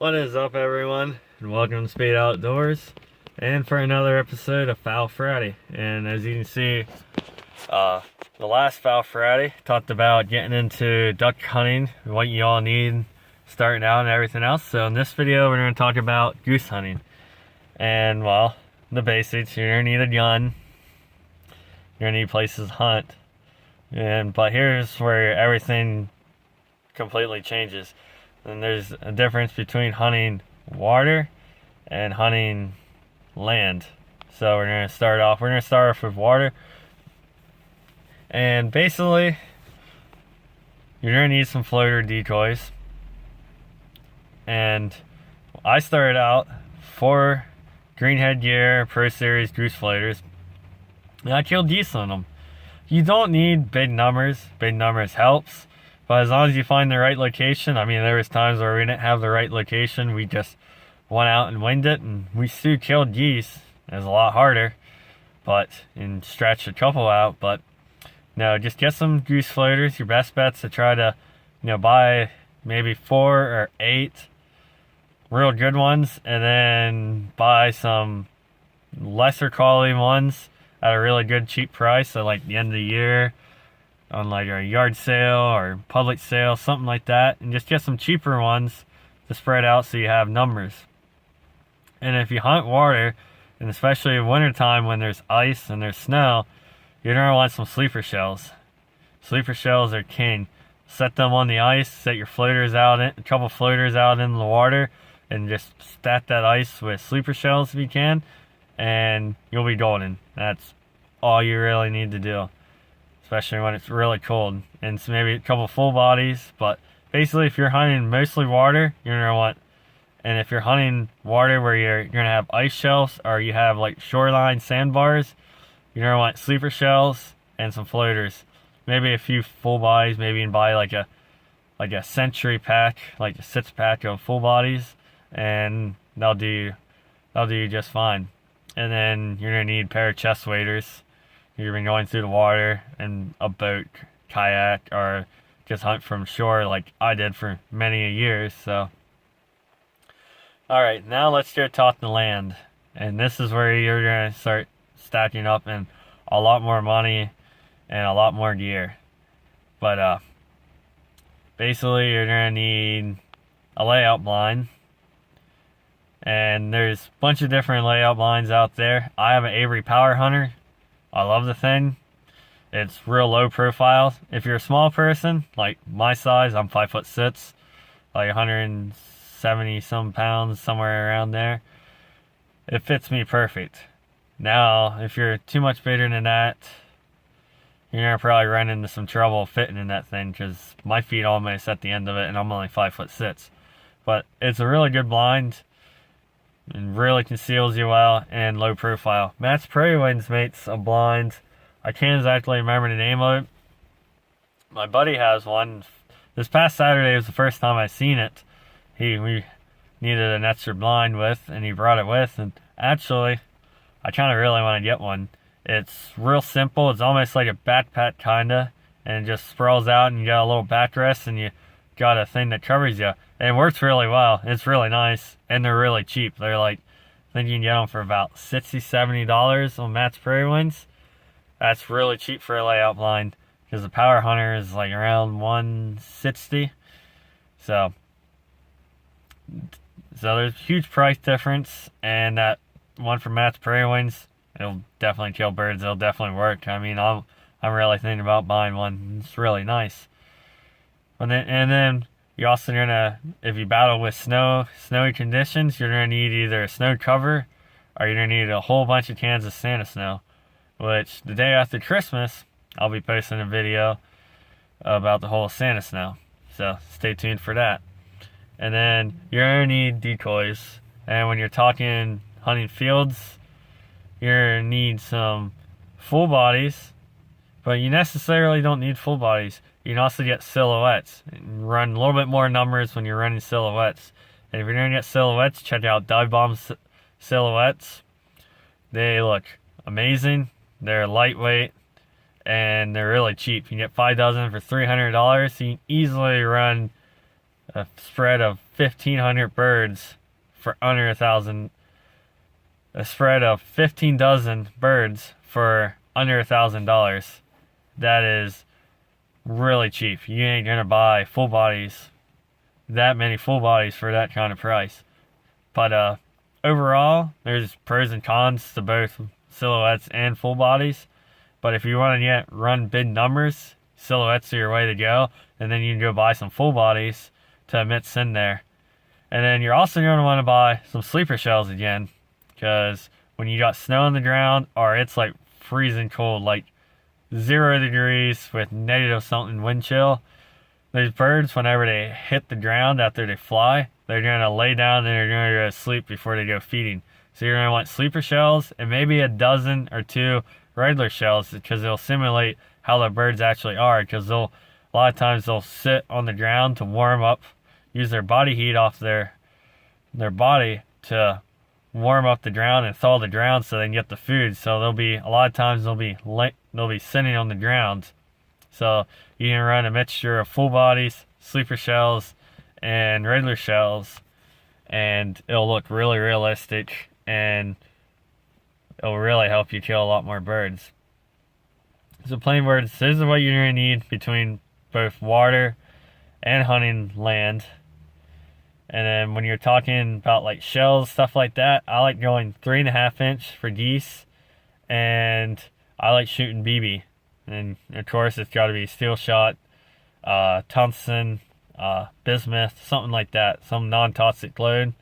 What is up, everyone, and welcome to Speed Outdoors, and for another episode of Fowl Friday. And as you can see, the last Fowl Friday talked about getting into duck hunting, what you all need starting out and everything else. So in this video, we're going to talk about goose hunting. And well, the basics: you're going to need a gun, you're going to need places to hunt, but here's where everything completely changes. And there's a difference between hunting water and hunting land. So we're going to start off with water. And basically, you're going to need some floater decoys. And I started out 4 Greenhead Gear Pro Series goose floaters, and I killed geese on them. You don't need big numbers. Big numbers helps. But as long as you find the right location, I mean, there was times where we didn't have the right location. We just went out and winged it, and we still killed geese. It was a lot harder, and stretched a couple out. But no, just get some goose floaters. Your best bet's to try to, buy maybe 4 or 8 real good ones, and then buy some lesser quality ones at a really good cheap price. So like the end of the year, on like a yard sale or public sale, something like that, and just get some cheaper ones to spread out so you have numbers. And if you hunt water, and especially in wintertime when there's ice and there's snow, you're going to want some sleeper shells. Sleeper shells are king. Set them on the ice, set your floaters out, a couple floaters out in the water, and just stack that ice with sleeper shells if you can, and you'll be golden. That's all you really need to do, especially when it's really cold. And so maybe a couple full bodies, but basically if you're hunting mostly water, you're going to want, and if you're hunting water where you're going to have ice shelves, or you have like shoreline sandbars, you're going to want sleeper shells and some floaters. Maybe a few full bodies. Maybe you can buy like a century pack, like a 6-pack of full bodies, and they'll do you just fine. And then you're going to need a pair of chest waders. You've been going through the water in a boat, kayak, or just hunt from shore like I did for many years. So, alright, now let's get talking the land. And this is where you're going to start stacking up in a lot more money and a lot more gear. But basically you're going to need a layout blind. And there's a bunch of different layout blinds out there. I have an Avery Power Hunter. I love the thing. It's real low profile. If you're a small person, like my size, I'm 5'6", like 170 some pounds, somewhere around there, it fits me perfect. Now, if you're too much bigger than that, you're gonna probably run into some trouble fitting in that thing, because my feet almost at the end of it, and I'm only 5'6". But it's a really good blind, and really conceals you well, and low profile. Matt's Prairie Winds makes a blind. I can't exactly remember the name of it. My buddy has one. This past Saturday was the first time I seen it. We needed an extra blind with, and he brought it with, and actually, I kind of really want to get one. It's real simple. It's almost like a backpack kinda, and it just sprawls out, and you got a little backrest, and you got a thing that covers you. And it works really well. It's really nice, and they're really cheap. They're like, I think you can get them for about $60-$70 on Matt's Prairie Winds. That's really cheap for a layout blind, because the Power Hunter is like around $160. So there's a huge price difference, and that one from Matt's Prairie Winds, it'll definitely kill birds. It'll definitely work. I mean, I'm really thinking about buying one. It's really nice. And then you're also gonna, if you battle with snowy conditions, you're gonna need either a snow cover, or you're gonna need a whole bunch of cans of Santa snow. Which the day after Christmas, I'll be posting a video about the whole Santa snow. So stay tuned for that. And then you're gonna need decoys. And when you're talking hunting fields, you're gonna need some full bodies, but you necessarily don't need full bodies. You can also get silhouettes and run a little bit more numbers when you're running silhouettes. And if you're going to get silhouettes, check out Dive Bomb silhouettes. They look amazing. They're lightweight, and they're really cheap. You can get 5 dozen for $300. So you can easily run a spread of 1,500 birds for under a spread of 15 dozen birds for under $1,000. That is really cheap. You ain't gonna buy that many full bodies for that kind of price. But overall, there's pros and cons to both silhouettes and full bodies. But if you want to run big numbers, silhouettes are your way to go, and then you can go buy some full bodies to mix in there. And then you're also going to want to buy some sleeper shells again, because when you got snow on the ground, or it's like freezing cold, like 0 degrees with negative something wind chill, those birds, whenever they hit the ground after they fly, they're going to lay down and they're going to go to sleep before they go feeding. So you're going to want sleeper shells and maybe a dozen or two regular shells, because they'll simulate how the birds actually are, because a lot of times they'll sit on the ground to warm up, use their body heat off their body to warm up the ground and thaw the ground so they can get the food. So a lot of times they'll be sitting on the ground. So you can run a mixture of full bodies, sleeper shells, and regular shells, and it'll look really realistic, and it'll really help you kill a lot more birds. So plain words, this is what you're going to need between both water and hunting land. And then when you're talking about like shells, stuff like that, I like going 3.5 inch for geese, and I like shooting BB. And of course it's got to be steel shot, tungsten, bismuth, something like that, some non-toxic load,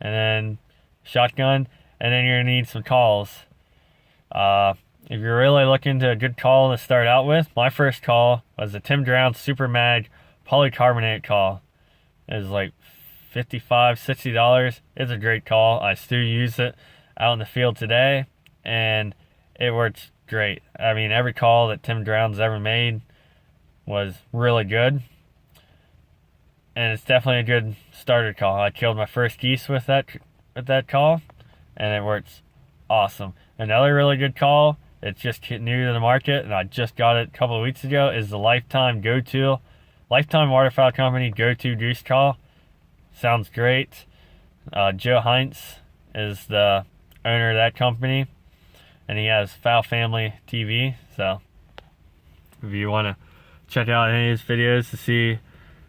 and then shotgun. And then you're going to need some calls. If you're really looking to a good call to start out with, my first call was a Tim Drown Super Mag polycarbonate call. It was like $55, $60. It's a great call. I still use it out in the field today, and it works great. I mean, every call that Tim Drown's ever made was really good, and it's definitely a good starter call. I killed my first geese with that call, and it works awesome. Another really good call, it's just new to the market, and I just got it a couple of weeks ago, is the Lifetime Waterfowl Company Go-To Goose Call. Sounds great. Joe Heinz is the owner of that company, and he has Fowl Family TV. So if you want to check out any of his videos to see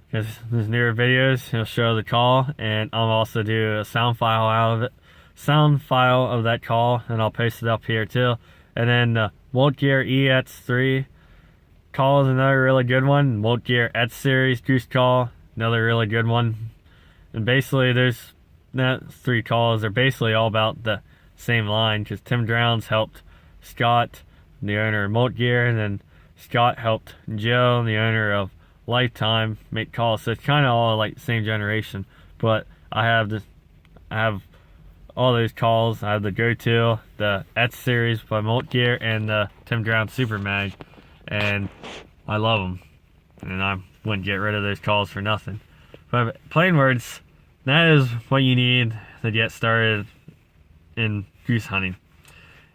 his newer videos, he'll show the call, and I'll also do a sound file of that call, and I'll post it up here too. And then the Molt Gear EX3 call is another really good one. Molt Gear X Series Goose Call, another really good one. And basically that 3 calls are basically all about the same line, because Tim Drown's helped Scott, the owner of Molt Gear, and then Scott helped Joe, the owner of Lifetime, make calls. So it's kind of all like the same generation. But I have all those calls. I have the Go-To, the X Series by Molt Gear, and the Tim Drown Super Mag, and I love them, and I wouldn't get rid of those calls for nothing. But plain words, that is what you need to get started in goose hunting.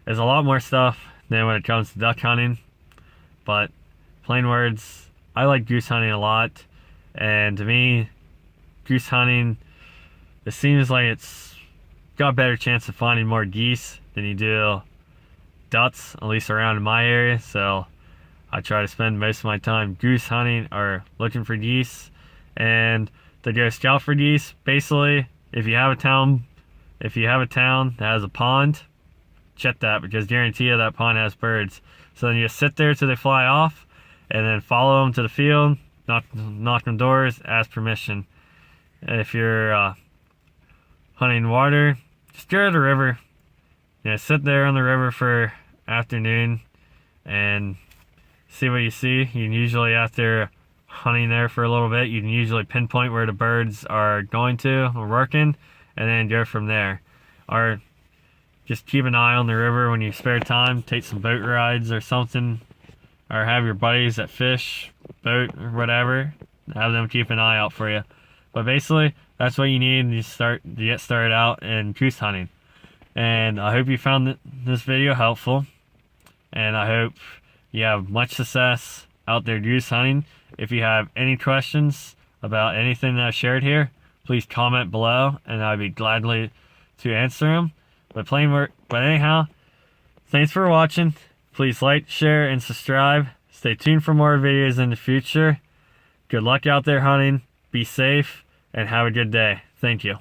There's a lot more stuff than when it comes to duck hunting, but plain words, I like goose hunting a lot, and to me, goose hunting, it seems like it's got a better chance of finding more geese than you do ducks, at least around in my area. So I try to spend most of my time goose hunting or looking for geese. And to go scout for geese, basically, if you have a town that has a pond, check that, because guarantee you that pond has birds. So then you just sit there till they fly off, and then follow them to the field, knock on doors, ask permission. And if you're hunting water, just go to the river. Sit there on the river for afternoon and see what you see. You can usually, after hunting there for a little bit, you can usually pinpoint where the birds are going to or working, and then go from there. Or just keep an eye on the river when you spare time. Take some boat rides or something, or have your buddies that fish, boat, or whatever, have them keep an eye out for you. But basically, that's what you need to get started out in goose hunting. And I hope you found this video helpful, and I hope you have much success out there goose hunting. If you have any questions about anything that I shared here, please comment below and I'd be gladly to answer them. But anyhow, thanks for watching. Please like, share, and subscribe. Stay tuned for more videos in the future. Good luck out there hunting. Be safe and have a good day. Thank you.